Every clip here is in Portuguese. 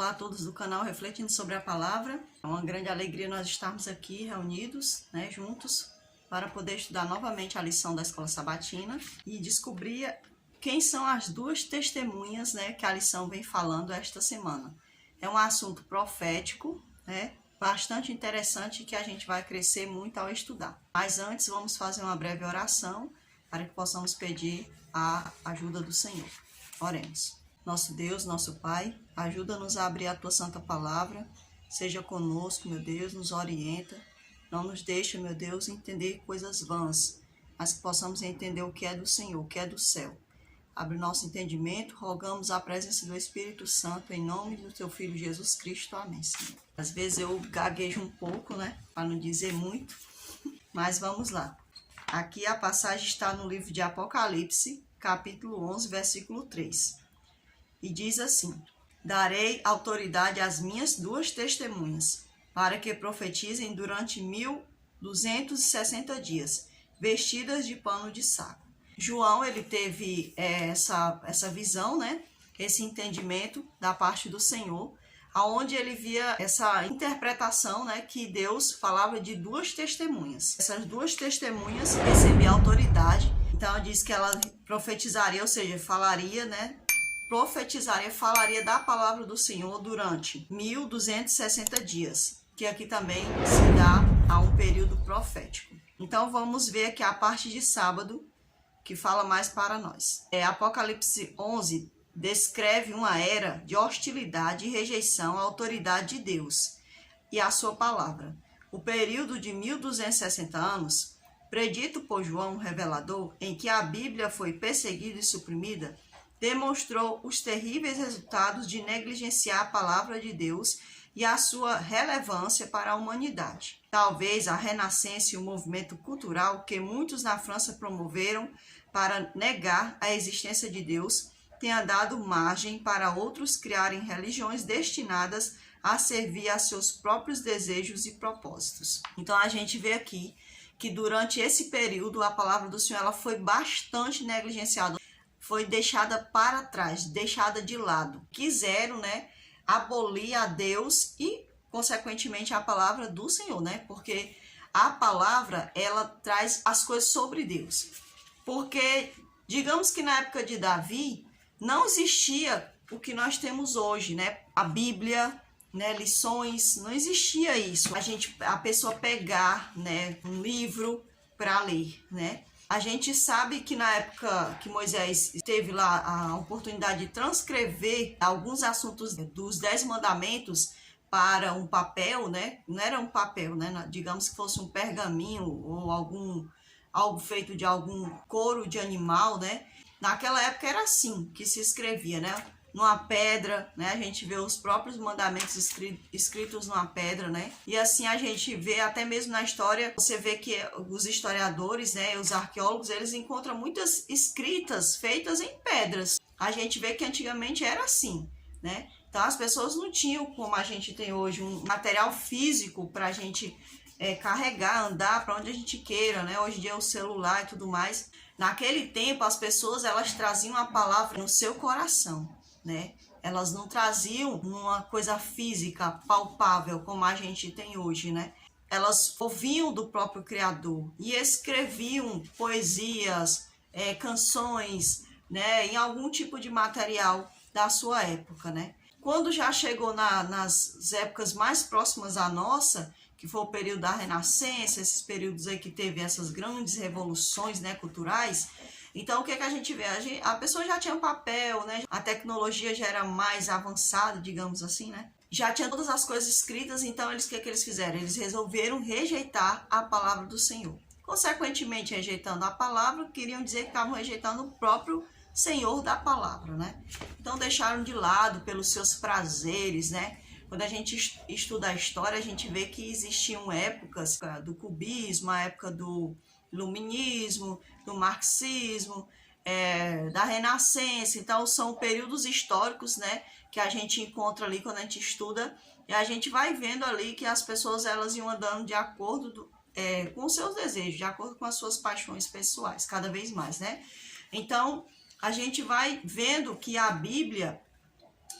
Olá a todos do canal Refletindo sobre a Palavra. É uma grande alegria nós estarmos aqui reunidos, juntos, para poder estudar novamente a lição da Escola Sabatina e descobrir quem são as duas testemunhas, que a lição vem falando esta semana. É um assunto profético, bastante interessante que a gente vai crescer muito ao estudar. Mas antes vamos fazer uma breve oração para que possamos pedir a ajuda do Senhor. Oremos. Nosso Deus, nosso Pai, ajuda-nos a abrir a Tua Santa Palavra, seja conosco, meu Deus, nos orienta, não nos deixe, meu Deus, entender coisas vãs, mas que possamos entender o que é do Senhor, o que é do céu. Abre o nosso entendimento, rogamos a presença do Espírito Santo, em nome do Teu Filho Jesus Cristo. Amém, Senhor. Às vezes eu gaguejo um pouco, para não dizer muito, mas vamos lá. Aqui a passagem está no livro de Apocalipse, capítulo 11, versículo 3. E diz assim: darei autoridade às minhas duas testemunhas, para que profetizem durante 1260 dias, vestidas de pano de saco. João, ele teve essa visão, esse entendimento da parte do Senhor, aonde ele via essa interpretação, que Deus falava de duas testemunhas. Essas duas testemunhas recebiam autoridade, então diz que ela profetizaria, ou seja, falaria, falaria da palavra do Senhor durante 1260 dias, que aqui também se dá a um período profético. Então vamos ver aqui a parte de sábado, que fala mais para nós. Apocalipse 11 descreve uma era de hostilidade e rejeição à autoridade de Deus e à sua palavra. O período de 1260 anos, predito por João, o revelador, em que a Bíblia foi perseguida e suprimida, demonstrou os terríveis resultados de negligenciar a palavra de Deus e a sua relevância para a humanidade. Talvez a Renascença e o movimento cultural que muitos na França promoveram para negar a existência de Deus tenha dado margem para outros criarem religiões destinadas a servir a seus próprios desejos e propósitos. Então a gente vê aqui que durante esse período a palavra do Senhor ela foi bastante negligenciada. Foi deixada para trás, deixada de lado. Quiseram, abolir a Deus e, consequentemente, a palavra do Senhor, Porque a palavra, ela traz as coisas sobre Deus. Porque, digamos que na época de Davi, não existia o que nós temos hoje, A Bíblia, lições, não existia isso. A pessoa pegar, um livro para ler, A gente sabe que na época que Moisés teve lá a oportunidade de transcrever alguns assuntos dos 10 mandamentos para um papel, Não era um papel, Digamos que fosse um pergaminho ou algo feito de algum couro de animal, Naquela época era assim que se escrevia, Numa pedra, A gente vê os próprios mandamentos escritos numa pedra, E assim a gente vê até mesmo na história, você vê que os historiadores, os arqueólogos, eles encontram muitas escritas feitas em pedras. A gente vê que antigamente era assim, Então as pessoas não tinham, como a gente tem hoje, um material físico para a gente carregar, andar para onde a gente queira, Hoje em dia é o celular e tudo mais. Naquele tempo as pessoas elas traziam a palavra no seu coração. Elas não traziam uma coisa física, palpável, como a gente tem hoje, Elas ouviam do próprio Criador e escreviam poesias, canções, em algum tipo de material da sua época, Quando já chegou nas épocas mais próximas à nossa, que foi o período da Renascença, esses períodos aí que teve essas grandes revoluções, culturais. Então, o que a gente vê? A pessoa já tinha papel, A tecnologia já era mais avançada, digamos assim, Já tinha todas as coisas escritas, então o que eles fizeram? Eles resolveram rejeitar a palavra do Senhor. Consequentemente, rejeitando a palavra, queriam dizer que estavam rejeitando o próprio Senhor da palavra, Então, deixaram de lado pelos seus prazeres, Quando a gente estuda a história, a gente vê que existiam épocas do cubismo, a época do iluminismo, do marxismo, da renascença. Então são períodos históricos, que a gente encontra ali quando a gente estuda, e a gente vai vendo ali que as pessoas elas iam andando de acordo com os seus desejos, de acordo com as suas paixões pessoais, cada vez mais, Então a gente vai vendo que a Bíblia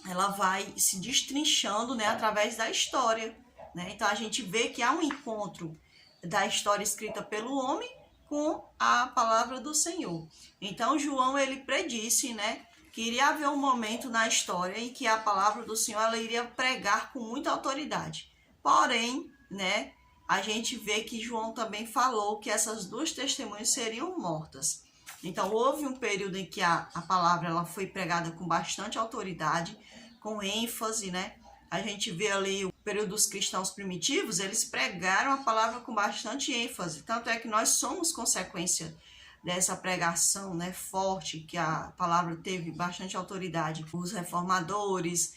ela vai se destrinchando, né, através da história, né? Então a gente vê que há um encontro da história escrita pelo homem com a palavra do Senhor. Então João, ele predisse, né, que iria haver um momento na história em que a palavra do Senhor ela iria pregar com muita autoridade. Porém, né, a gente vê que João também falou que essas duas testemunhas seriam mortas. Então houve um período em que a palavra ela foi pregada com bastante autoridade, com ênfase, né? A gente vê ali o período dos cristãos primitivos, eles pregaram a palavra com bastante ênfase. Tanto é que nós somos consequência dessa pregação, né, forte, que a palavra teve bastante autoridade. Os reformadores,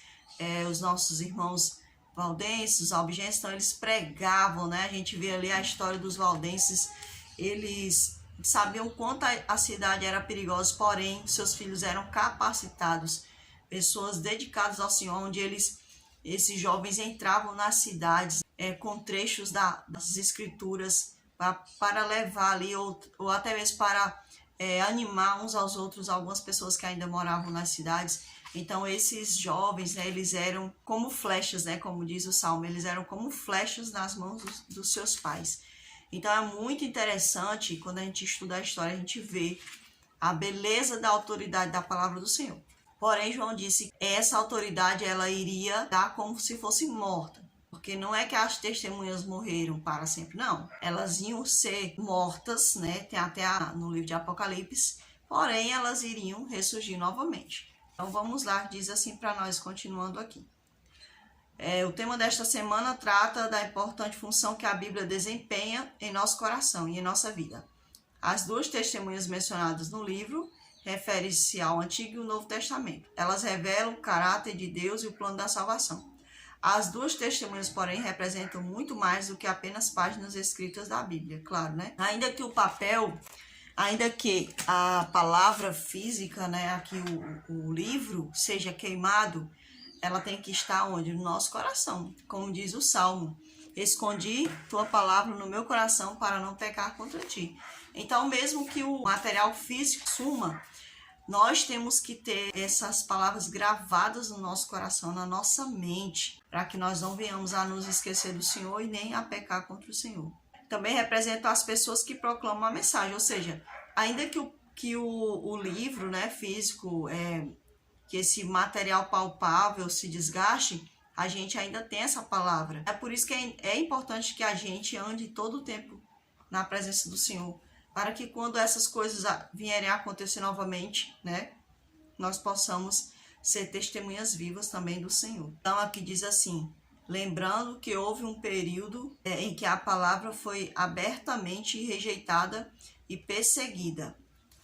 os nossos irmãos valdenses, os albigenses, então eles pregavam, né? A gente vê ali a história dos valdenses, eles sabiam o quanto a cidade era perigosa, porém seus filhos eram capacitados, pessoas dedicadas ao Senhor, onde esses jovens entravam nas cidades com trechos das escrituras para levar ali, ou até mesmo para animar uns aos outros, algumas pessoas que ainda moravam nas cidades. Então esses jovens, né, eles eram como flechas, né, como diz o Salmo, eles eram como flechas nas mãos dos seus pais. Então é muito interessante, quando a gente estuda a história, a gente vê a beleza da autoridade da palavra do Senhor. Porém, João disse que essa autoridade ela iria dar como se fosse morta. Porque não é que as testemunhas morreram para sempre, não. Elas iam ser mortas, né? Tem até no livro de Apocalipse, porém elas iriam ressurgir novamente. Então vamos lá, diz assim para nós, continuando aqui. O tema desta semana trata da importante função que a Bíblia desempenha em nosso coração e em nossa vida. As duas testemunhas mencionadas no livro referem-se ao Antigo e ao Novo Testamento. Elas revelam o caráter de Deus e o plano da salvação. As duas testemunhas, porém, representam muito mais do que apenas páginas escritas da Bíblia, claro, né? Ainda que a palavra física, né, aqui o livro, seja queimado, ela tem que estar onde? No nosso coração. Como diz o Salmo, escondi tua palavra no meu coração para não pecar contra ti. Então, mesmo que o material físico suma, nós temos que ter essas palavras gravadas no nosso coração, na nossa mente, para que nós não venhamos a nos esquecer do Senhor e nem a pecar contra o Senhor. Também representam as pessoas que proclamam a mensagem, ou seja, ainda que o livro, né, físico, que esse material palpável se desgaste, a gente ainda tem essa palavra. É por isso que é importante que a gente ande todo o tempo na presença do Senhor, para que quando essas coisas vierem a acontecer novamente, né, nós possamos ser testemunhas vivas também do Senhor. Então aqui diz assim, lembrando que houve um período em que a palavra foi abertamente rejeitada e perseguida,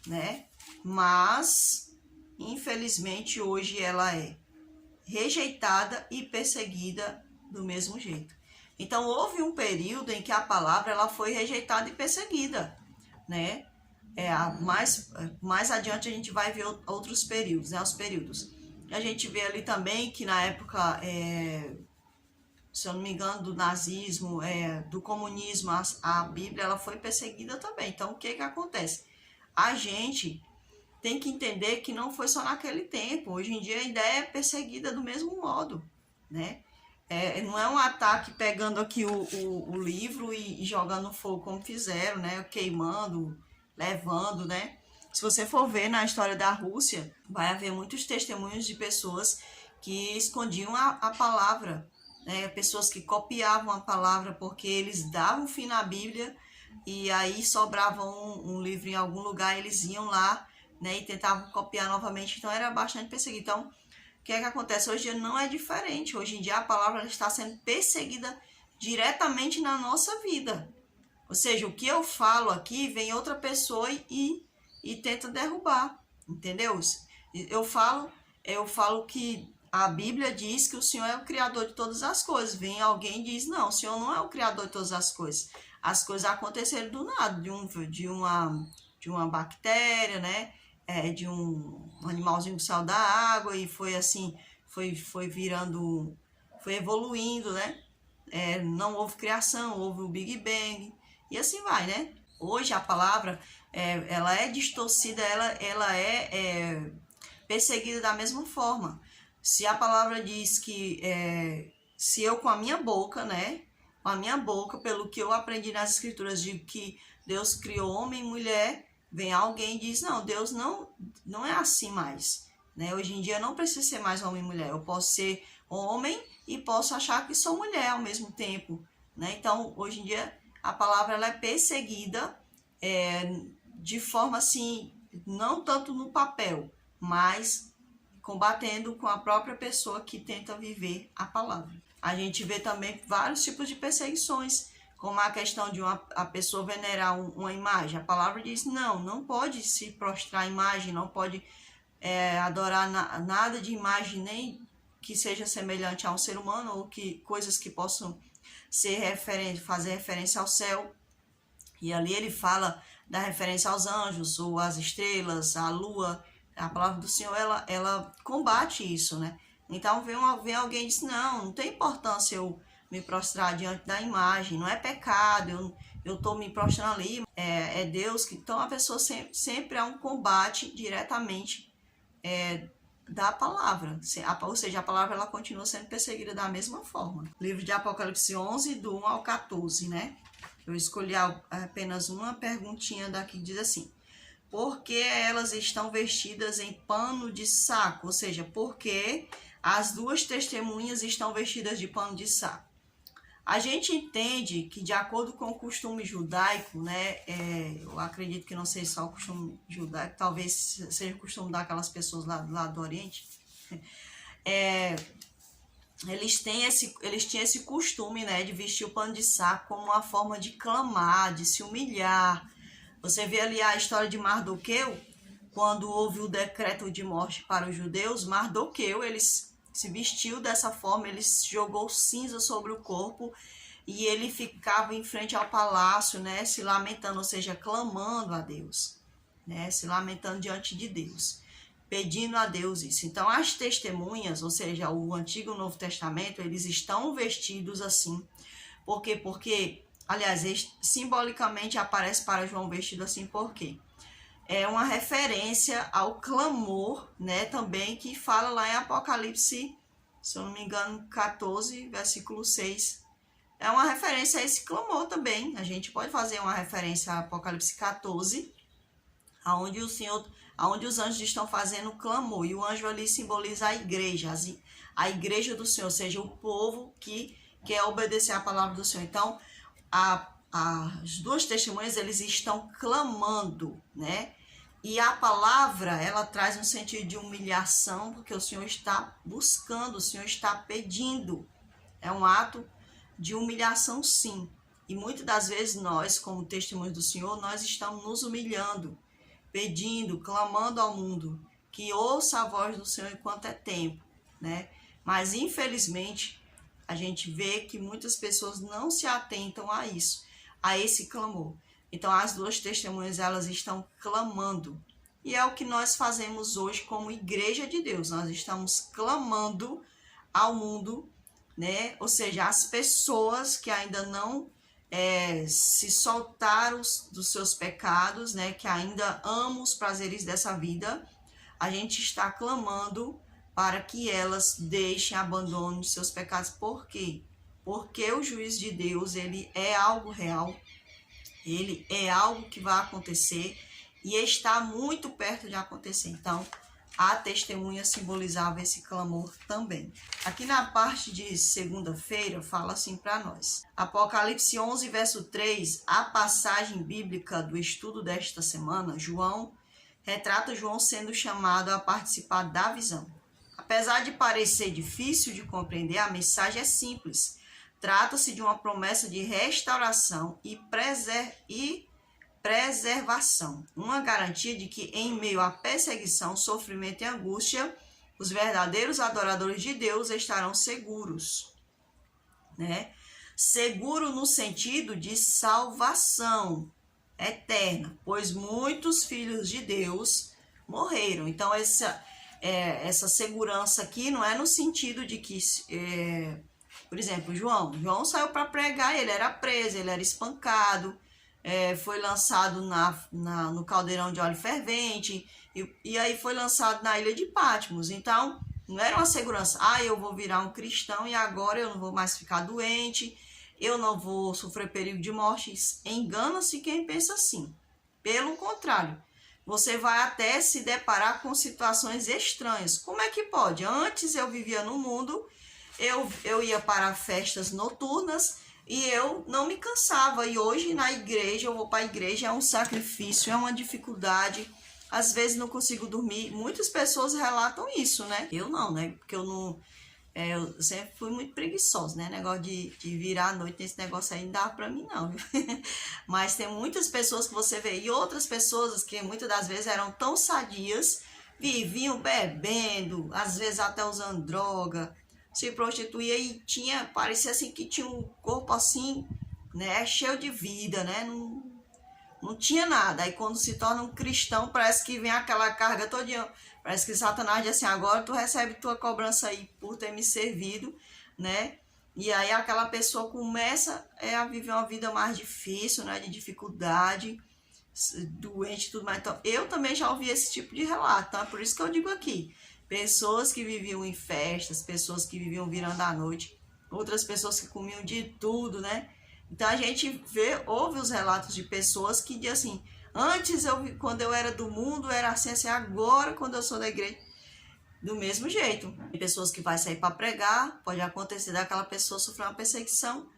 né? Mas, infelizmente, hoje ela é rejeitada e perseguida do mesmo jeito. Então houve um período em que a palavra ela foi rejeitada e perseguida, né? Mais adiante a gente vai ver outros períodos, né? Os períodos. A gente vê ali também que na época, se eu não me engano, do nazismo, do comunismo, a Bíblia ela foi perseguida também. Então o que acontece? A gente tem que entender que não foi só naquele tempo. Hoje em dia ainda é perseguida do mesmo modo, né? Não é um ataque pegando aqui o livro e jogando fogo como fizeram, né? Queimando, levando, né? Se você for ver na história da Rússia, vai haver muitos testemunhos de pessoas que escondiam a palavra, né? Pessoas que copiavam a palavra porque eles davam fim na Bíblia e aí sobrava um livro em algum lugar, eles iam lá, né, e tentavam copiar novamente. Então era bastante perseguido. Então, o que acontece? Hoje em dia não é diferente. Hoje em dia a palavra está sendo perseguida diretamente na nossa vida. Ou seja, o que eu falo aqui, vem outra pessoa e tenta derrubar, entendeu? Eu falo que a Bíblia diz que o Senhor é o Criador de todas as coisas. Vem alguém e diz, não, o Senhor não é o Criador de todas as coisas. As coisas aconteceram do nada, de uma bactéria, né? De um animalzinho que saiu da água e foi assim, foi virando, foi evoluindo, né? Não houve criação, houve o Big Bang e assim vai, né? Hoje a palavra, ela é distorcida, ela é perseguida da mesma forma. Se a palavra diz que se eu com a minha boca, né, com a minha boca, pelo que eu aprendi nas escrituras, de que Deus criou homem e mulher, vem alguém e diz, não, Deus não é assim mais, né? Hoje em dia não precisa ser mais homem e mulher, eu posso ser homem e posso achar que sou mulher ao mesmo tempo, né? Então, hoje em dia, a palavra ela é perseguida de forma assim, não tanto no papel, mas combatendo com a própria pessoa que tenta viver a palavra. A gente vê também vários tipos de perseguições, como a questão de a pessoa venerar uma imagem. A palavra diz, não pode se prostrar à imagem, não pode adorar nada de imagem, nem que seja semelhante a um ser humano, ou que coisas que possam fazer referência ao céu. E ali ele fala da referência aos anjos, ou às estrelas, à lua. A palavra do Senhor, ela combate isso, né? Então vem alguém e diz, não tem importância eu me prostrar diante da imagem, não é pecado, eu estou me prostrando ali, é Deus que... Então a pessoa sempre há um combate diretamente da palavra, ou seja, a palavra ela continua sendo perseguida da mesma forma. Livro de Apocalipse 11, do 1 ao 14, né? Eu escolhi apenas uma perguntinha daqui que diz assim: por que elas estão vestidas em pano de saco? Ou seja, por que as duas testemunhas estão vestidas de pano de saco? A gente entende que, de acordo com o costume judaico, né, eu acredito que não seja só o costume judaico, talvez seja o costume daquelas pessoas lá do Oriente, eles tinham esse costume, né, de vestir o pano de saco como uma forma de clamar, de se humilhar. Você vê ali a história de Mardoqueu, quando houve o decreto de morte para os judeus. Mardoqueu, ele se vestiu dessa forma, ele jogou cinza sobre o corpo e ele ficava em frente ao palácio, né, se lamentando, ou seja, clamando a Deus, né, se lamentando diante de Deus, pedindo a Deus isso. Então, as testemunhas, ou seja, o Antigo e o Novo Testamento, eles estão vestidos assim. Por quê? Porque, aliás, simbolicamente aparece para João vestido assim, por quê? É uma referência ao clamor, né, também, que fala lá em Apocalipse, se eu não me engano, 14, versículo 6. É uma referência a esse clamor também. A gente pode fazer uma referência a Apocalipse 14, aonde os anjos estão fazendo clamor, e o anjo ali simboliza a igreja do Senhor, ou seja, o povo que quer obedecer a palavra do Senhor. Então, as duas testemunhas, eles estão clamando, né? E a palavra, ela traz um sentido de humilhação, porque o Senhor está buscando, o Senhor está pedindo. É um ato de humilhação, sim. E muitas das vezes nós, como testemunhos do Senhor, nós estamos nos humilhando, pedindo, clamando ao mundo que ouça a voz do Senhor enquanto é tempo, né? Mas, infelizmente, a gente vê que muitas pessoas não se atentam a isso, a esse clamor. Então, as duas testemunhas, elas estão clamando. E é o que nós fazemos hoje como igreja de Deus. Nós estamos clamando ao mundo, né? Ou seja, as pessoas que ainda não se soltaram dos seus pecados, né? Que ainda amam os prazeres dessa vida. A gente está clamando para que elas deixem, abandonem os seus pecados. Por quê? Porque o juízo de Deus, ele é algo real, ele é algo que vai acontecer e está muito perto de acontecer. Então, a testemunha simbolizava esse clamor também. Aqui na parte de segunda-feira, fala assim para nós. Apocalipse 11, verso 3, a passagem bíblica do estudo desta semana, retrata João sendo chamado a participar da visão. Apesar de parecer difícil de compreender, a mensagem é simples. Trata-se de uma promessa de restauração e preservação. Uma garantia de que, em meio à perseguição, sofrimento e angústia, os verdadeiros adoradores de Deus estarão seguros, né? Seguro no sentido de salvação eterna, pois muitos filhos de Deus morreram. Então, essa segurança aqui não é no sentido de que, por exemplo, João saiu para pregar, ele era preso, ele era espancado, foi lançado no caldeirão de óleo fervente, e aí foi lançado na ilha de Patmos. Então, Não era uma segurança, eu vou virar um cristão e agora eu não vou mais ficar doente, eu não vou sofrer perigo de morte. Engana-se quem pensa assim. Pelo contrário, você vai até se deparar com situações estranhas. Como é que pode? Antes eu vivia no mundo, eu ia para festas noturnas e eu não me cansava. E hoje na igreja, eu vou para a igreja, é um sacrifício, é uma dificuldade. Às vezes não consigo dormir. Muitas pessoas relatam isso, né? Eu não, né? Porque eu não... eu sempre fui muito preguiçosa, né? Negócio de virar à noite, esse negócio aí não dá pra mim, não. Mas tem muitas pessoas que você vê, e outras pessoas que muitas das vezes eram tão sadias, viviam bebendo, às vezes até usando droga, se prostituía e parecia assim que tinha um corpo assim, né? Cheio de vida, né? Não tinha nada. Aí quando se torna um cristão, parece que vem aquela carga todinha. Parece que Satanás diz assim, agora tu recebe tua cobrança aí por ter me servido, né? E aí aquela pessoa começa a viver uma vida mais difícil, né? De dificuldade, doente e tudo mais. Então, eu também já ouvi esse tipo de relato, tá? Por isso que eu digo aqui. Pessoas que viviam em festas, pessoas que viviam virando à noite, outras pessoas que comiam de tudo, né? Então a gente ouve os relatos de pessoas que dizem assim, antes quando eu era do mundo era assim, agora quando eu sou da igreja, do mesmo jeito. Tem pessoas que vai sair para pregar, pode acontecer daquela pessoa sofrer uma perseguição,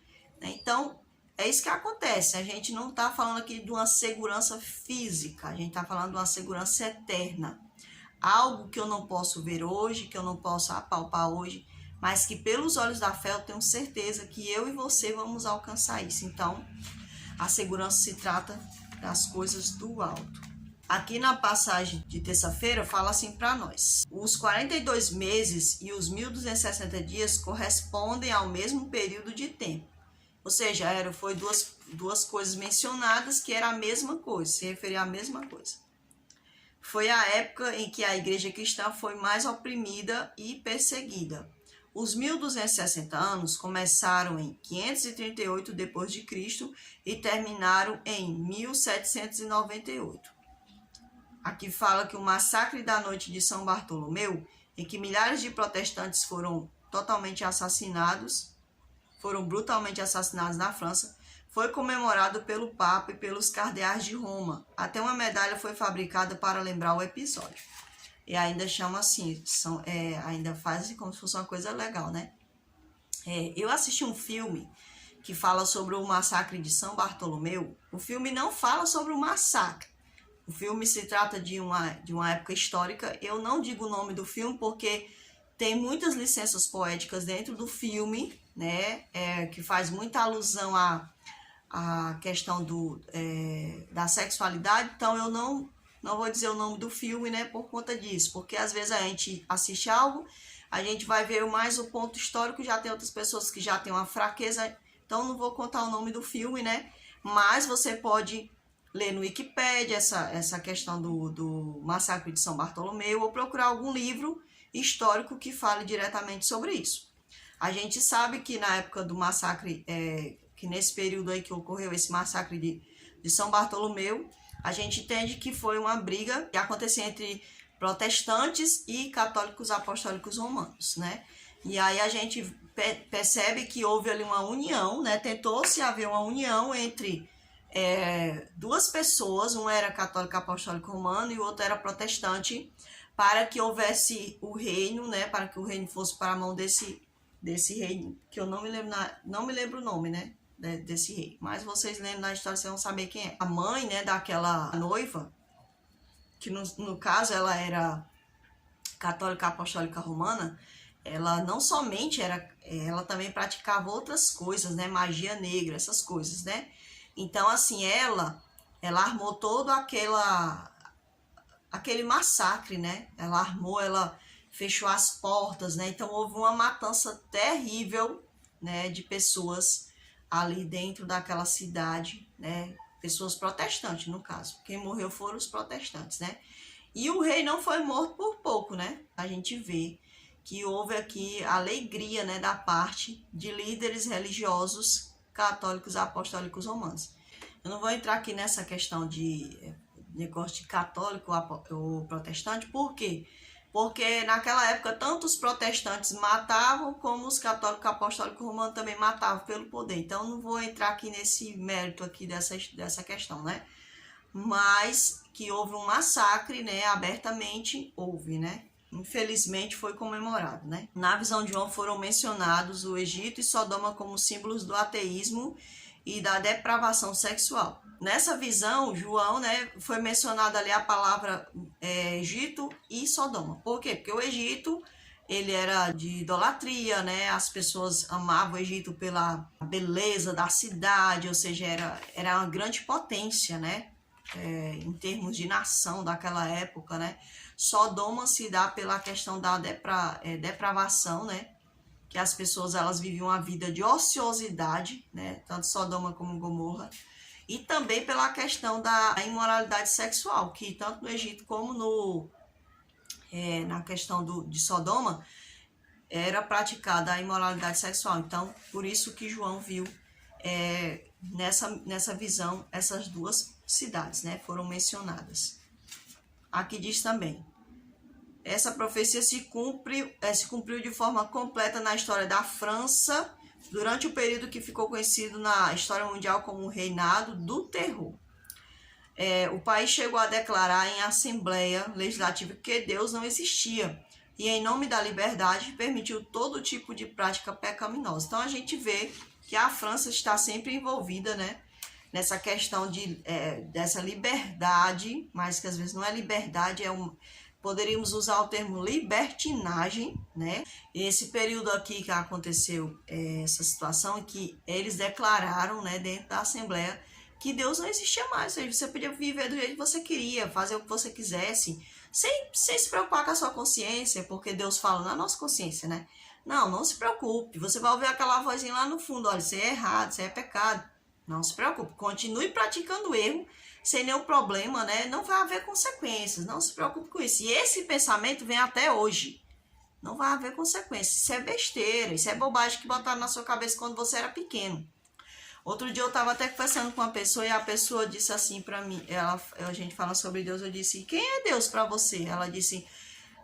né? Então é isso que acontece, a gente não está falando aqui de uma segurança física, a gente está falando de uma segurança eterna. Algo que eu não posso ver hoje, que eu não posso apalpar hoje, mas que pelos olhos da fé eu tenho certeza que eu e você vamos alcançar isso. Então, a segurança se trata das coisas do alto. Aqui na passagem de terça-feira fala assim para nós: os 42 meses e os 1260 dias correspondem ao mesmo período de tempo. Ou seja, foi duas coisas mencionadas que era a mesma coisa, se referia à mesma coisa. Foi a época em que a igreja cristã foi mais oprimida e perseguida. Os 1260 anos começaram em 538 d.C. e terminaram em 1798. Aqui fala que o massacre da noite de São Bartolomeu, em que milhares de protestantes foram brutalmente assassinados na França, foi comemorado pelo Papa e pelos cardeais de Roma. Até uma medalha foi fabricada para lembrar o episódio. E ainda chama assim, ainda faz como se fosse uma coisa legal, né? Eu assisti um filme que fala sobre o massacre de São Bartolomeu. O filme não fala sobre o massacre. O filme se trata de uma época histórica. Eu não digo o nome do filme porque tem muitas licenças poéticas dentro do filme, né? Que faz muita alusão à questão da sexualidade. Então eu não vou dizer o nome do filme, né, por conta disso, porque às vezes a gente assiste algo, a gente vai ver mais o ponto histórico, já tem outras pessoas que já têm uma fraqueza, então não vou contar o nome do filme, né, mas você pode ler no Wikipedia essa questão do massacre de São Bartolomeu, ou procurar algum livro histórico que fale diretamente sobre isso. A gente sabe que na época do massacre, que nesse período aí que ocorreu esse massacre de São Bartolomeu, a gente entende que foi uma briga que acontecia entre protestantes e católicos apostólicos romanos, né? E aí a gente percebe que houve ali uma união, né? Tentou-se haver uma união entre duas pessoas, um era católico apostólico romano e o outro era protestante, para que houvesse o reino, né? Para que o reino fosse para a mão desse rei, que eu não me lembro o nome, né? Desse rei, mas vocês lendo na história, vocês vão saber quem é. A mãe, né, daquela noiva, que no caso ela era católica apostólica romana, ela não somente ela também praticava outras coisas, né, magia negra, essas coisas, né. Então assim, ela armou todo aquele massacre, né, ela fechou as portas, né, então houve uma matança terrível, né, de pessoas ali dentro daquela cidade, né, pessoas protestantes no caso, quem morreu foram os protestantes, né, e o rei não foi morto por pouco, né, a gente vê que houve aqui alegria, né, da parte de líderes religiosos católicos apostólicos romanos. Eu não vou entrar aqui nessa questão de negócio de católico ou protestante, por quê? porque naquela época tanto os protestantes matavam, como os católicos apostólicos romanos também matavam pelo poder. Então não vou entrar aqui nesse mérito aqui dessa questão, né? Mas que houve um massacre, né? Abertamente houve, né? Infelizmente foi comemorado, né? Na visão de João foram mencionados o Egito e Sodoma como símbolos do ateísmo e da depravação sexual. Nessa visão, João, né, foi mencionada ali a palavra Egito e Sodoma. Por quê? Porque o Egito, ele era de idolatria, né? As pessoas amavam o Egito pela beleza da cidade, ou seja, era uma grande potência, né? Em termos de nação daquela época, né? Sodoma se dá pela questão da depravação, né? Que as pessoas elas viviam uma vida de ociosidade, né? Tanto Sodoma como Gomorra. E também pela questão da imoralidade sexual, que tanto no Egito como na questão de Sodoma, era praticada a imoralidade sexual. Então, por isso que João viu nessa visão essas duas cidades, né? Foram mencionadas. Aqui diz também, essa profecia se cumpriu de forma completa na história da França, durante o período que ficou conhecido na história mundial como o Reinado do Terror. O país chegou a declarar em Assembleia Legislativa que Deus não existia e, em nome da liberdade, permitiu todo tipo de prática pecaminosa. Então, a gente vê que a França está sempre envolvida, né, nessa questão dessa liberdade, mas que às vezes não é liberdade, poderíamos usar o termo libertinagem, né? E esse período aqui que aconteceu essa situação, que eles declararam, né, dentro da Assembleia, que Deus não existia mais, ou seja, você podia viver do jeito que você queria, fazer o que você quisesse, sem se preocupar com a sua consciência, porque Deus fala na nossa consciência, né? Não se preocupe, você vai ouvir aquela vozinha lá no fundo, olha, isso é errado, isso é pecado. Não se preocupe, continue praticando o erro, sem nenhum problema, né? Não vai haver consequências, não se preocupe com isso. E esse pensamento vem até hoje. Não vai haver consequências. Isso é besteira, isso é bobagem que botaram na sua cabeça quando você era pequeno. Outro dia eu estava até conversando com uma pessoa e a pessoa disse assim para mim, a gente fala sobre Deus, eu disse, quem é Deus para você? Ela disse,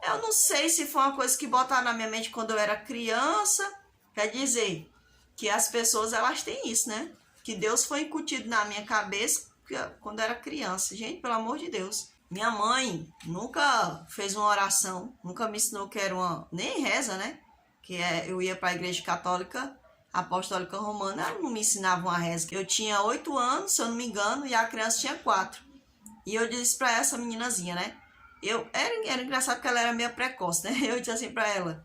eu não sei se foi uma coisa que botaram na minha mente quando eu era criança. Quer dizer, que as pessoas, elas têm isso, né? Que Deus foi incutido na minha cabeça quando eu era criança. Gente, pelo amor de Deus. Minha mãe nunca fez uma oração, nunca me ensinou que era nem reza, né? Eu ia para a igreja católica, apostólica romana, ela não me ensinava uma reza. Eu tinha 8 anos, se eu não me engano, e a criança tinha 4. E eu disse para essa meninazinha, né? Era engraçado porque ela era meio precoce, né? Eu disse assim para ela,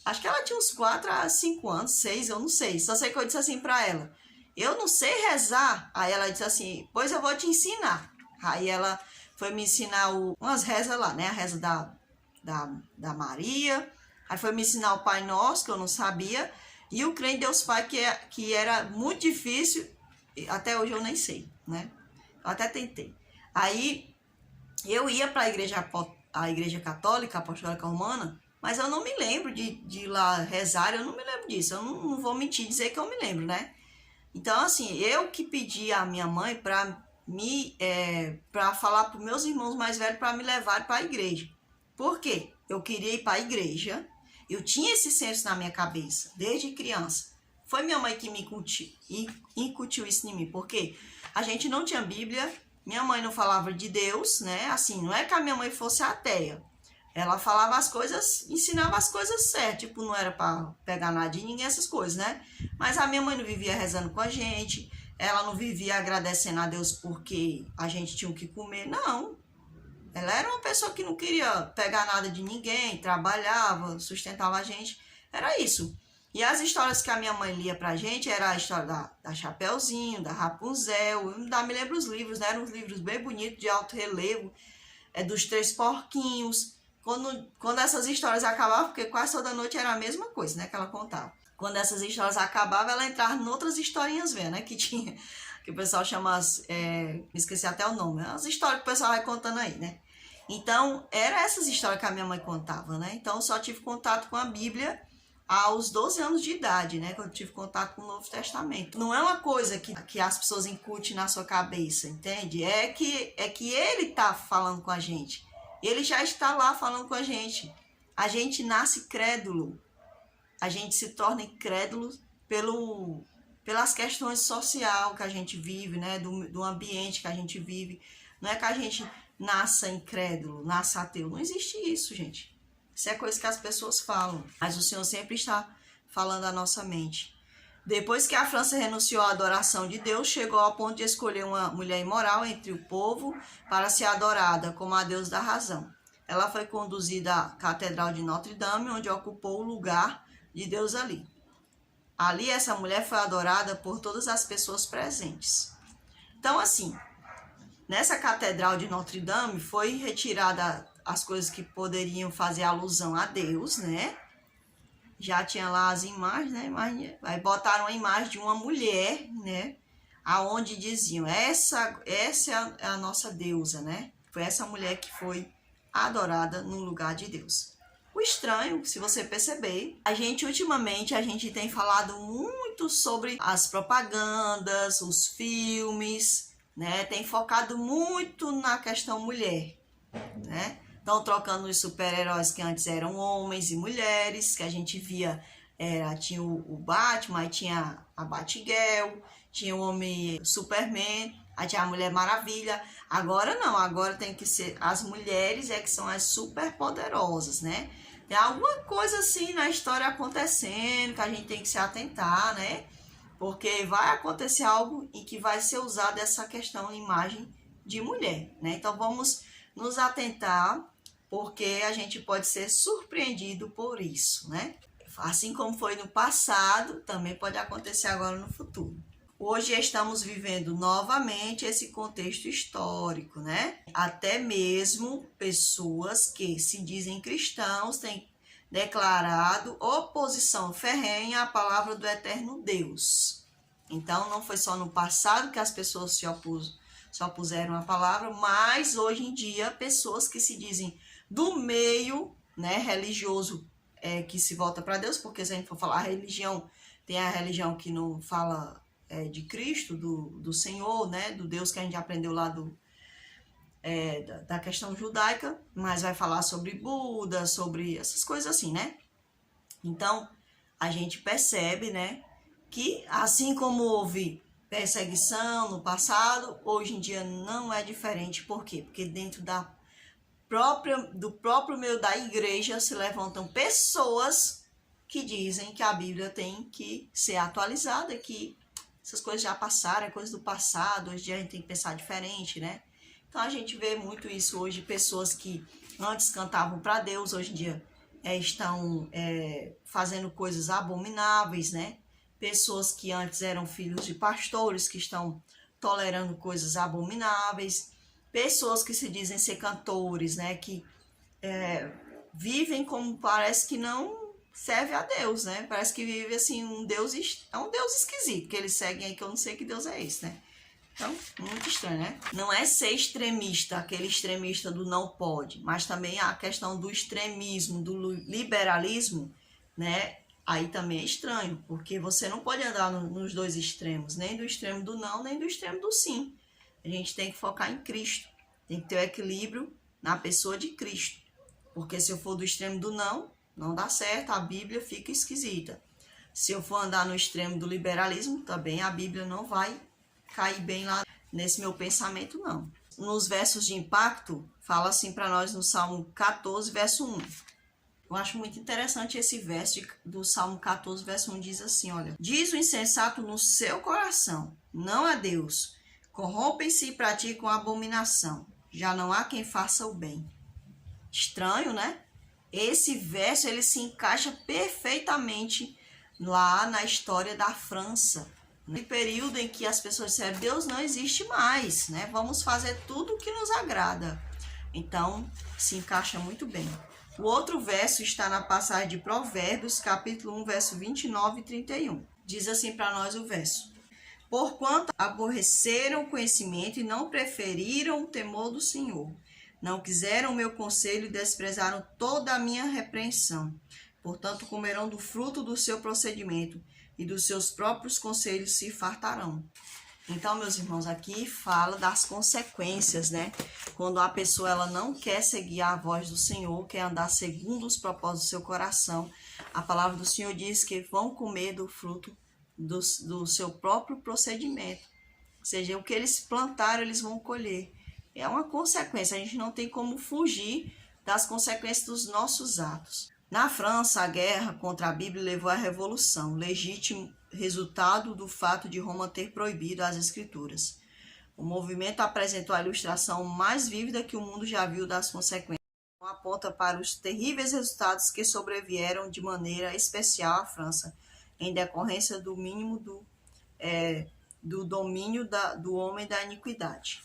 acho que ela tinha uns 4 a 5 anos, 6, eu não sei. Só sei que eu disse assim para ela, eu não sei rezar. Aí ela disse assim, pois eu vou te ensinar. Aí ela foi me ensinar umas rezas lá, né? A reza da Maria. Aí foi me ensinar o Pai Nosso, que eu não sabia. E o Crê em Deus Pai, que era muito difícil. Até hoje eu nem sei, né? Eu até tentei. Aí eu ia para a igreja católica, apostólica romana, mas eu não me lembro de ir lá rezar, eu não me lembro disso. Eu não vou mentir dizer que eu me lembro, né? Então, assim, eu que pedi à minha mãe para falar para os meus irmãos mais velhos para me levar para a igreja. Por quê? Eu queria ir para a igreja, eu tinha esse senso na minha cabeça, desde criança. Foi minha mãe que me incutiu isso em mim, porque a gente não tinha Bíblia, minha mãe não falava de Deus, né? Assim, não é que a minha mãe fosse ateia. Ela falava as coisas, ensinava as coisas certas, tipo, não era para pegar nada de ninguém, essas coisas, né? Mas a minha mãe não vivia rezando com a gente, ela não vivia agradecendo a Deus porque a gente tinha o que comer, não. Ela era uma pessoa que não queria pegar nada de ninguém, trabalhava, sustentava a gente, era isso. E as histórias que a minha mãe lia pra gente era a história da Chapeuzinho, da Rapunzel, eu ainda me lembro os livros, né? Eram uns livros bem bonitos, de alto relevo, dos 3 porquinhos. Quando essas histórias acabavam, porque quase toda noite era a mesma coisa, né, que ela contava. Quando essas histórias acabavam, ela entrava em outras historinhas velhas, né, que o pessoal chama, me esqueci até o nome, as histórias que o pessoal vai contando aí, né. Então, eram essas histórias que a minha mãe contava, né, então eu só tive contato com a Bíblia aos 12 anos de idade, né, quando eu tive contato com o Novo Testamento. Não é uma coisa que as pessoas incutem na sua cabeça, entende? É que ele tá falando com a gente. Ele já está lá falando com a gente. A gente nasce crédulo, a gente se torna incrédulo pelas questões sociais que a gente vive, né? Do ambiente que a gente vive. Não é que a gente nasça incrédulo, nasça ateu. Não existe isso, gente. Isso é coisa que as pessoas falam. Mas o Senhor sempre está falando à nossa mente. Depois que a França renunciou à adoração de Deus, chegou ao ponto de escolher uma mulher imoral entre o povo para ser adorada como a Deus da razão. Ela foi conduzida à Catedral de Notre Dame, onde ocupou o lugar de Deus ali. Ali essa mulher foi adorada por todas as pessoas presentes. Então, assim, nessa Catedral de Notre Dame foi retirada as coisas que poderiam fazer alusão a Deus, né? Já tinha lá as imagens, né? Aí botaram a imagem de uma mulher, né? Aonde diziam, essa é a nossa deusa, né? Foi essa mulher que foi adorada no lugar de Deus. O estranho, se você perceber, ultimamente a gente tem falado muito sobre as propagandas, os filmes, né? Tem focado muito na questão mulher, né? Estão trocando os super-heróis que antes eram homens e mulheres, que a gente via, tinha o Batman, aí tinha a Batgirl, tinha o homem Superman, aí tinha a Mulher Maravilha. Agora não, agora tem que ser as mulheres que são as superpoderosas, né? Tem alguma coisa assim na história acontecendo que a gente tem que se atentar, né? Porque vai acontecer algo em que vai ser usada essa questão, imagem de mulher, né? Então vamos nos atentar, porque a gente pode ser surpreendido por isso, né? Assim como foi no passado, também pode acontecer agora no futuro. Hoje estamos vivendo novamente esse contexto histórico, né? Até mesmo pessoas que se dizem cristãos têm declarado oposição ferrenha à palavra do eterno Deus. Então, não foi só no passado que as pessoas se opuseram à palavra, mas hoje em dia, pessoas que se dizem do meio, né, religioso, que se volta para Deus, porque se a gente for falar a religião, tem a religião que não fala de Cristo, do Senhor, né, do Deus que a gente aprendeu lá da questão judaica, mas vai falar sobre Buda, sobre essas coisas assim, né? Então, a gente percebe, né, que assim como houve perseguição no passado, hoje em dia não é diferente. Por quê? Porque dentro do próprio meio da igreja se levantam pessoas que dizem que a Bíblia tem que ser atualizada, que essas coisas já passaram, é coisa do passado, hoje em dia a gente tem que pensar diferente, né? Então a gente vê muito isso hoje, pessoas que antes cantavam para Deus, hoje em dia estão fazendo coisas abomináveis, né? Pessoas que antes eram filhos de pastores, que estão tolerando coisas abomináveis. Pessoas que se dizem ser cantores, né? Que vivem como parece que não serve a Deus, né? Parece que vive assim, é um Deus esquisito, que eles seguem aí, que eu não sei que Deus é esse, né? Então, muito estranho, né? Não é ser extremista, aquele extremista do não pode, mas também a questão do extremismo, do liberalismo, né? Aí também é estranho, porque você não pode andar nos dois extremos, nem do extremo do não, nem do extremo do sim. A gente tem que focar em Cristo, tem que ter o equilíbrio na pessoa de Cristo, porque se eu for do extremo do não dá certo, a Bíblia fica esquisita. Se eu for andar no extremo do liberalismo, também a Bíblia não vai cair bem lá nesse meu pensamento, não. Nos versos de impacto, fala assim para nós no Salmo 14, verso 1. Eu acho muito interessante esse verso do Salmo 14, verso 1, diz assim, olha. Diz o insensato no seu coração, não a Deus. Corrompem-se e praticam abominação. Já não há quem faça o bem. Estranho, né? Esse verso, ele se encaixa perfeitamente lá na história da França. No período em que as pessoas disseram, Deus não existe mais, né? Vamos fazer tudo o que nos agrada. Então, se encaixa muito bem. O outro verso está na passagem de Provérbios, capítulo 1, verso 29 e 31. Diz assim para nós o verso. Porquanto aborreceram o conhecimento e não preferiram o temor do Senhor. Não quiseram o meu conselho e desprezaram toda a minha repreensão. Portanto, comerão do fruto do seu procedimento e dos seus próprios conselhos se fartarão. Então, meus irmãos, aqui fala das consequências, né? Quando a pessoa ela não quer seguir a voz do Senhor, quer andar segundo os propósitos do seu coração, a palavra do Senhor diz que vão comer do fruto do seu próprio procedimento. Ou seja, o que eles plantaram, eles vão colher. É uma consequência, a gente não tem como fugir das consequências dos nossos atos. Na França, a guerra contra a Bíblia levou à revolução, legítimo resultado do fato de Roma ter proibido as escrituras. O movimento apresentou a ilustração mais vívida que o mundo já viu das consequências. Aponta para os terríveis resultados que sobrevieram de maneira especial à França, em decorrência do mínimo do domínio do homem da iniquidade.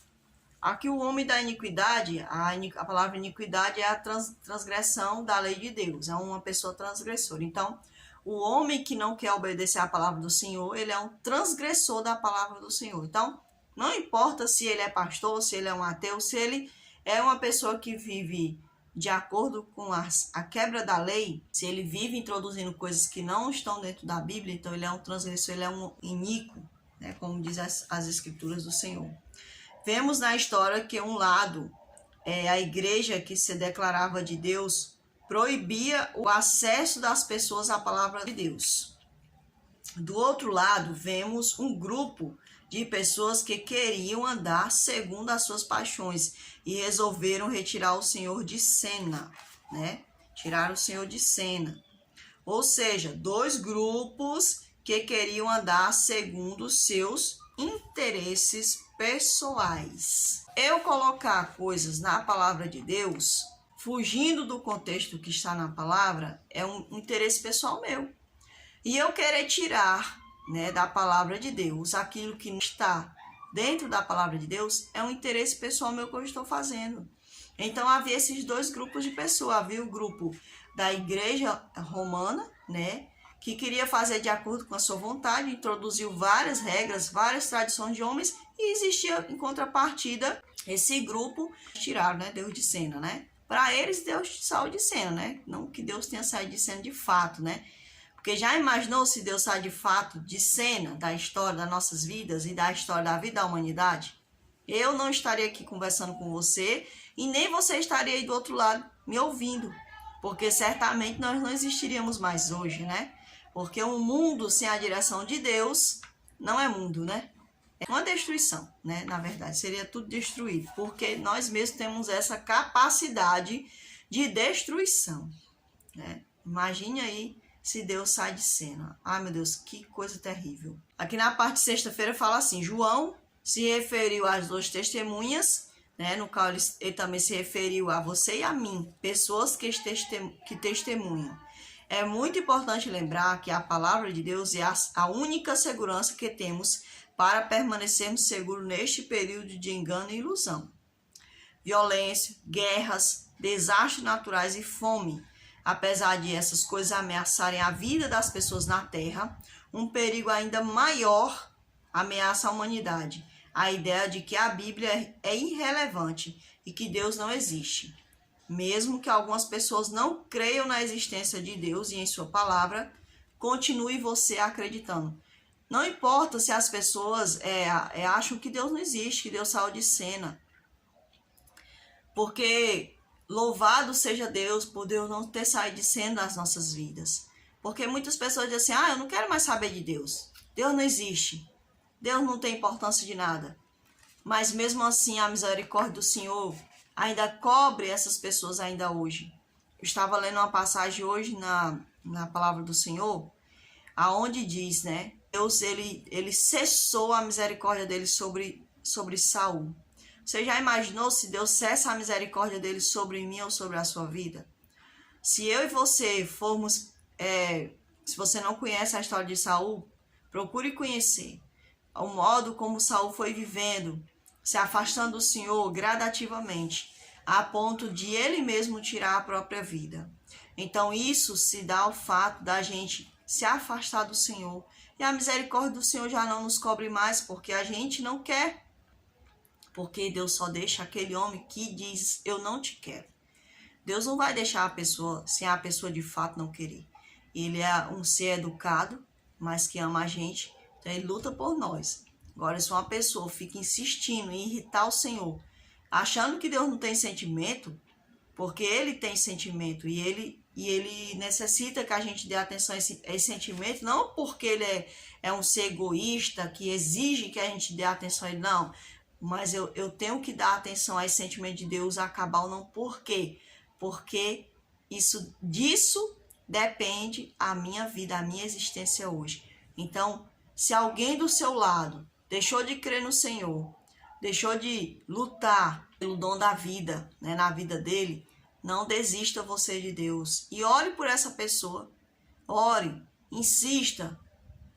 Aqui o homem da iniquidade, a palavra iniquidade é a transgressão da lei de Deus, é uma pessoa transgressora. Então, o homem que não quer obedecer à palavra do Senhor, ele é um transgressor da palavra do Senhor. Então, não importa se ele é pastor, se ele é um ateu, se ele é uma pessoa que vive de acordo com a quebra da lei, se ele vive introduzindo coisas que não estão dentro da Bíblia, então ele é um transgressor, ele é um iníquo, né, como diz as escrituras do Senhor. Vemos na história que um lado, a igreja que se declarava de Deus, proibia o acesso das pessoas à palavra de Deus. Do outro lado, vemos um grupo de pessoas que queriam andar segundo as suas paixões e resolveram retirar o Senhor de cena, né? Tirar o Senhor de cena. Ou seja, dois grupos que queriam andar segundo os seus interesses pessoais. Eu colocar coisas na palavra de Deus, fugindo do contexto que está na palavra, é um interesse pessoal meu. E eu querer tirar, né, da palavra de Deus aquilo que não está dentro da palavra de Deus, é um interesse pessoal meu que eu estou fazendo. Então havia esses dois grupos de pessoas. Havia o grupo da igreja romana, né, que queria fazer de acordo com a sua vontade, introduziu várias regras, várias tradições de homens, e existia em contrapartida esse grupo, tiraram, né, Deus de cena, né? Para eles, Deus saiu de cena, né? Não que Deus tenha saído de cena de fato, né? Porque já imaginou se Deus sai de fato de cena da história das nossas vidas e da história da vida da humanidade? Eu não estaria aqui conversando com você e nem você estaria aí do outro lado me ouvindo, porque certamente nós não existiríamos mais hoje, né? Porque um mundo sem a direção de Deus não é mundo, né? É uma destruição, né? Na verdade, seria tudo destruído, porque nós mesmos temos essa capacidade de destruição, né? Imagine aí se Deus sai de cena. Ai, meu Deus, que coisa terrível. Aqui na parte de sexta-feira fala assim, João se referiu às duas testemunhas, né? No qual ele também se referiu a você e a mim, pessoas que testemunham. É muito importante lembrar que a palavra de Deus é a única segurança que temos para permanecermos seguros neste período de engano e ilusão. Violência, guerras, desastres naturais e fome. Apesar de essas coisas ameaçarem a vida das pessoas na Terra, um perigo ainda maior ameaça a humanidade. A ideia de que a Bíblia é irrelevante e que Deus não existe. Mesmo que algumas pessoas não creiam na existência de Deus e em sua palavra, continue você acreditando. Não importa se as pessoas acham que Deus não existe, que Deus saiu de cena. Porque louvado seja Deus por Deus não ter saído de cena das nossas vidas. Porque muitas pessoas dizem assim, eu não quero mais saber de Deus. Deus não existe. Deus não tem importância de nada. Mas mesmo assim a misericórdia do Senhor ainda cobre essas pessoas ainda hoje. Eu estava lendo uma passagem hoje na palavra do Senhor, aonde diz, né? Deus, ele cessou a misericórdia dele sobre Saul. Você já imaginou se Deus cessa a misericórdia dele sobre mim ou sobre a sua vida? Se eu e você formos... se você não conhece a história de Saul, procure conhecer o modo como Saul foi vivendo, se afastando do Senhor gradativamente, a ponto de ele mesmo tirar a própria vida. Então isso se dá ao fato da gente se afastar do Senhor. E a misericórdia do Senhor já não nos cobre mais, porque a gente não quer. Porque Deus só deixa aquele homem que diz, eu não te quero. Deus não vai deixar a pessoa, sem a pessoa de fato não querer. Ele é um ser educado, mas que ama a gente, então ele luta por nós. Agora, se uma pessoa fica insistindo em irritar o Senhor, achando que Deus não tem sentimento, porque Ele tem sentimento e Ele necessita que a gente dê atenção a esse sentimento, não porque Ele é um ser egoísta que exige que a gente dê atenção a Ele, não. Mas eu tenho que dar atenção a esse sentimento de Deus acabar ou não. Por quê? Porque disso depende a minha vida, a minha existência hoje. Então, se alguém do seu lado deixou de crer no Senhor, deixou de lutar pelo dom da vida, né, na vida dele, não desista você de Deus. E ore por essa pessoa. Ore, insista,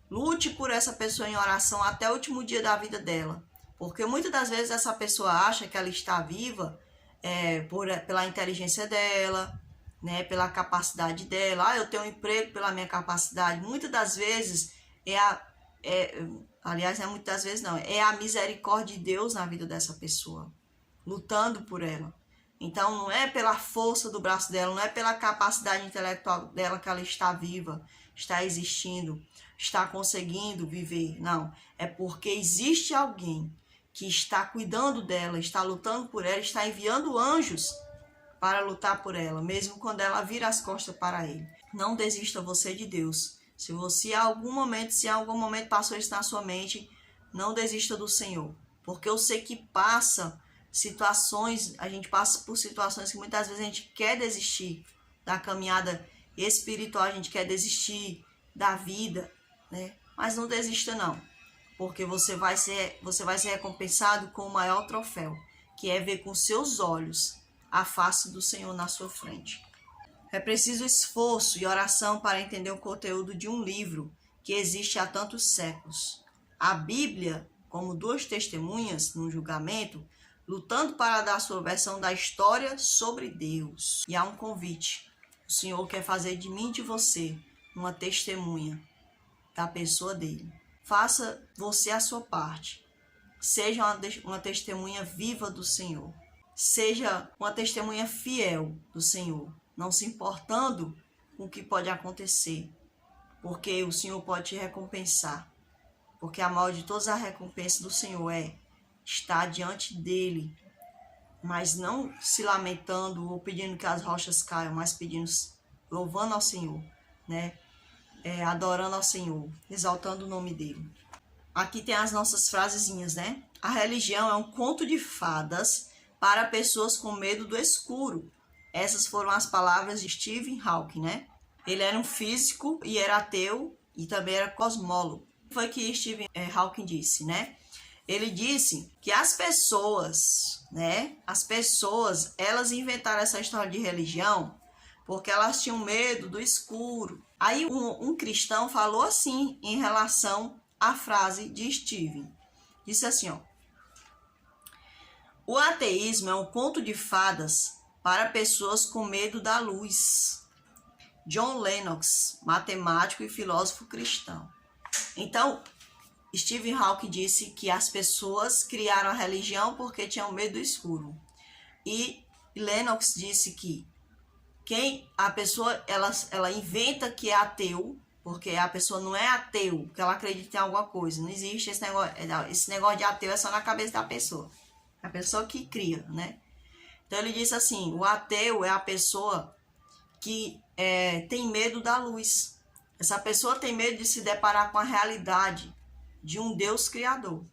lute por essa pessoa em oração até o último dia da vida dela. Porque muitas das vezes essa pessoa acha que ela está viva pela inteligência dela, né, pela capacidade dela. Eu tenho um emprego pela minha capacidade. Muitas das vezes aliás, não é muitas das vezes não, é a misericórdia de Deus na vida dessa pessoa, lutando por ela. Então não é pela força do braço dela, não é pela capacidade intelectual dela que ela está viva, está existindo, está conseguindo viver. Não, é porque existe alguém que está cuidando dela, está lutando por ela, está enviando anjos para lutar por ela, mesmo quando ela vira as costas para ele. Não desista você de Deus. Se em algum momento passou isso na sua mente, não desista do Senhor. Porque eu sei que a gente passa por situações que muitas vezes a gente quer desistir da caminhada espiritual, a gente quer desistir da vida, né? Mas não desista não, porque você vai ser recompensado com o maior troféu, que é ver com seus olhos a face do Senhor na sua frente. É preciso esforço e oração para entender o conteúdo de um livro que existe há tantos séculos. A Bíblia, como duas testemunhas num julgamento, lutando para dar sua versão da história sobre Deus. E há um convite. O Senhor quer fazer de mim e de você uma testemunha da pessoa dele. Faça você a sua parte. Seja uma testemunha viva do Senhor. Seja uma testemunha fiel do Senhor, não se importando com o que pode acontecer, porque o Senhor pode te recompensar. Porque a maior de todas as recompensas do Senhor é estar diante dele, mas não se lamentando ou pedindo que as rochas caiam, mas louvando ao Senhor, né? Adorando ao Senhor, exaltando o nome dele. Aqui tem as nossas frasezinhas, né? A religião é um conto de fadas para pessoas com medo do escuro. Essas foram as palavras de Stephen Hawking, né? Ele era um físico e era ateu e também era cosmólogo. Foi que Stephen Hawking disse, né? Ele disse que as pessoas, elas inventaram essa história de religião porque elas tinham medo do escuro. Aí um cristão falou assim em relação à frase de Stephen. Disse assim, ó: o ateísmo é um conto de fadas para pessoas com medo da luz. John Lennox, matemático e filósofo cristão. Então, Stephen Hawking disse que as pessoas criaram a religião porque tinham medo do escuro. E Lennox disse que a pessoa ela inventa que é ateu, porque a pessoa não é ateu, porque ela acredita em alguma coisa. Não existe esse negócio de ateu, é só na cabeça da pessoa. A pessoa que cria, né? Então ele disse assim, o ateu é a pessoa que tem medo da luz. Essa pessoa tem medo de se deparar com a realidade de um Deus criador.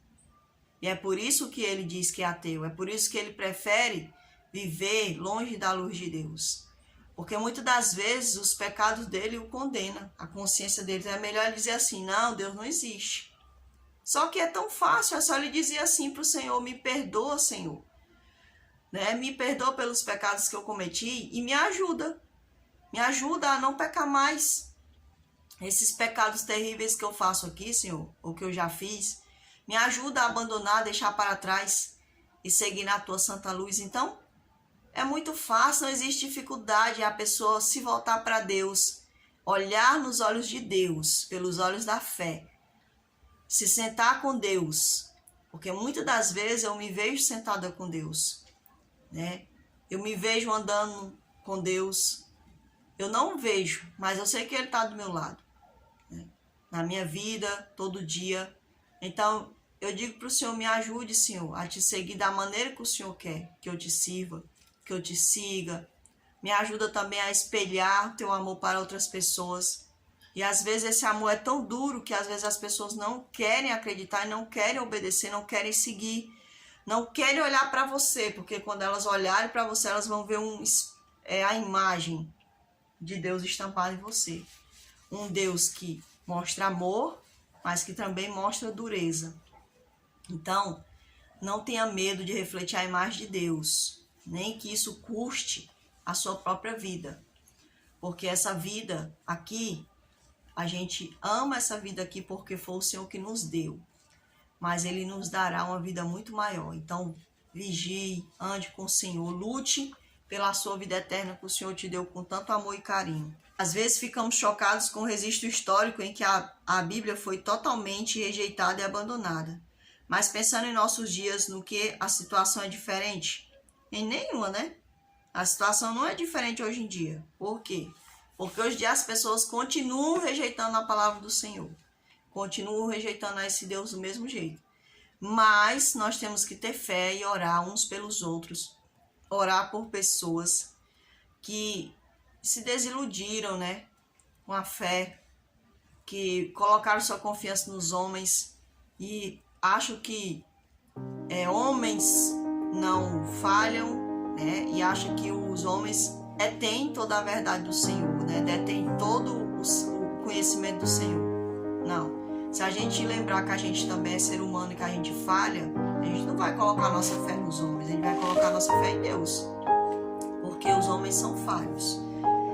E é por isso que ele diz que é ateu. É por isso que ele prefere viver longe da luz de Deus. Porque muitas das vezes os pecados dele o condenam. A consciência dele é melhor ele dizer assim, não, Deus não existe. Só que é tão fácil, é só ele dizer assim para o Senhor, me perdoa, Senhor. Né? Me perdoa pelos pecados que eu cometi e me ajuda. Me ajuda a não pecar mais. Esses pecados terríveis que eu faço aqui, Senhor, ou que eu já fiz, me ajuda a abandonar, deixar para trás e seguir na tua santa luz. Então, é muito fácil, não existe dificuldade a pessoa se voltar para Deus, olhar nos olhos de Deus, pelos olhos da fé, se sentar com Deus, porque muitas das vezes eu me vejo sentada com Deus, né? Eu me vejo andando com Deus, eu não vejo, mas eu sei que Ele está do meu lado, né? Na minha vida, todo dia. Então, eu digo para o Senhor, me ajude, Senhor, a te seguir da maneira que o Senhor quer que eu te sirva, que eu te siga. Me ajuda também a espelhar teu amor para outras pessoas. E às vezes esse amor é tão duro que às vezes as pessoas não querem acreditar, não querem obedecer, não querem seguir, não querem olhar para você, porque quando elas olharem para você, elas vão ver a imagem de Deus estampada em você. Um Deus que mostra amor, mas que também mostra dureza. Então, não tenha medo de refletir a imagem de Deus, nem que isso custe a sua própria vida. Porque essa vida aqui, a gente ama essa vida aqui porque foi o Senhor que nos deu. Mas Ele nos dará uma vida muito maior. Então, vigie, ande com o Senhor, lute pela sua vida eterna que o Senhor te deu com tanto amor e carinho. Às vezes ficamos chocados com o registro histórico em que a Bíblia foi totalmente rejeitada e abandonada. Mas pensando em nossos dias, no que a situação é diferente? Em nenhuma, né? A situação não é diferente hoje em dia. Por quê? Porque hoje em dia as pessoas continuam rejeitando a palavra do Senhor. Continuam rejeitando a esse Deus do mesmo jeito. Mas nós temos que ter fé e orar uns pelos outros. Orar por pessoas que se desiludiram, né? Com a fé. Que colocaram sua confiança nos homens. E acham que homens não falham, né? E acham que os homens detêm toda a verdade do Senhor, né? Detêm todo o conhecimento do Senhor. Não. Se a gente lembrar que a gente também é ser humano e que a gente falha, a gente não vai colocar a nossa fé nos homens, a gente vai colocar a nossa fé em Deus. Porque os homens são falhos.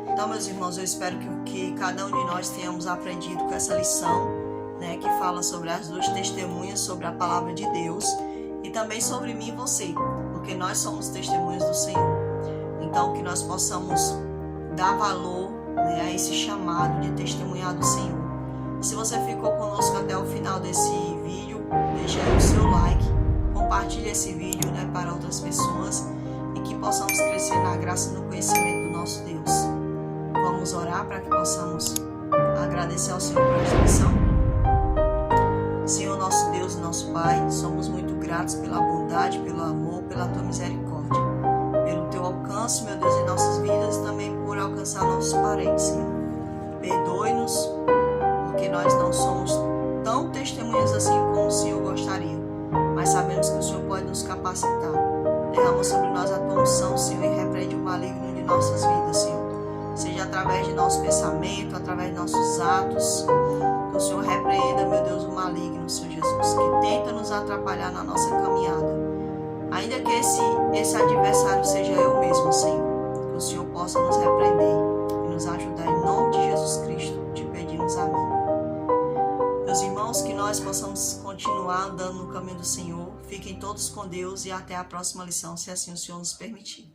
Então, meus irmãos, eu espero que cada um de nós tenhamos aprendido com essa lição, né? Que fala sobre as duas testemunhas, sobre a palavra de Deus e também sobre mim e você. Porque nós somos testemunhas do Senhor. Então, que nós possamos dar valor, né, a esse chamado de testemunhar do Senhor. Se você ficou conosco até o final desse vídeo, deixa aí o seu like, compartilhe esse vídeo, né, para outras pessoas e que possamos crescer na graça e no conhecimento do nosso Deus. Vamos orar para que possamos agradecer ao Senhor por esta missão. Senhor, nosso Deus e nosso Pai, somos muito gratos pela bondade, pelo amor, pela Tua misericórdia, pelo Teu alcance, meu Deus, em nossas vidas e também por alcançar nossos parentes, Senhor. Perdoe-nos, porque nós não somos tão testemunhas assim como o Senhor gostaria, mas sabemos que o Senhor pode nos capacitar. Derrama sobre nós a Tua unção, Senhor, e repreende o maligno de nossas vidas, Senhor. Seja através de nosso pensamento, através de nossos atos, que o Senhor repreenda, meu Deus, o maligno, Senhor Jesus, que tenta nos atrapalhar na nossa caminhada. Ainda que esse adversário seja eu mesmo, Senhor, que o Senhor possa nos repreender e nos ajudar em nome de Jesus Cristo. Te pedimos, amém. Meus irmãos, que nós possamos continuar andando no caminho do Senhor. Fiquem todos com Deus e até a próxima lição, se assim o Senhor nos permitir.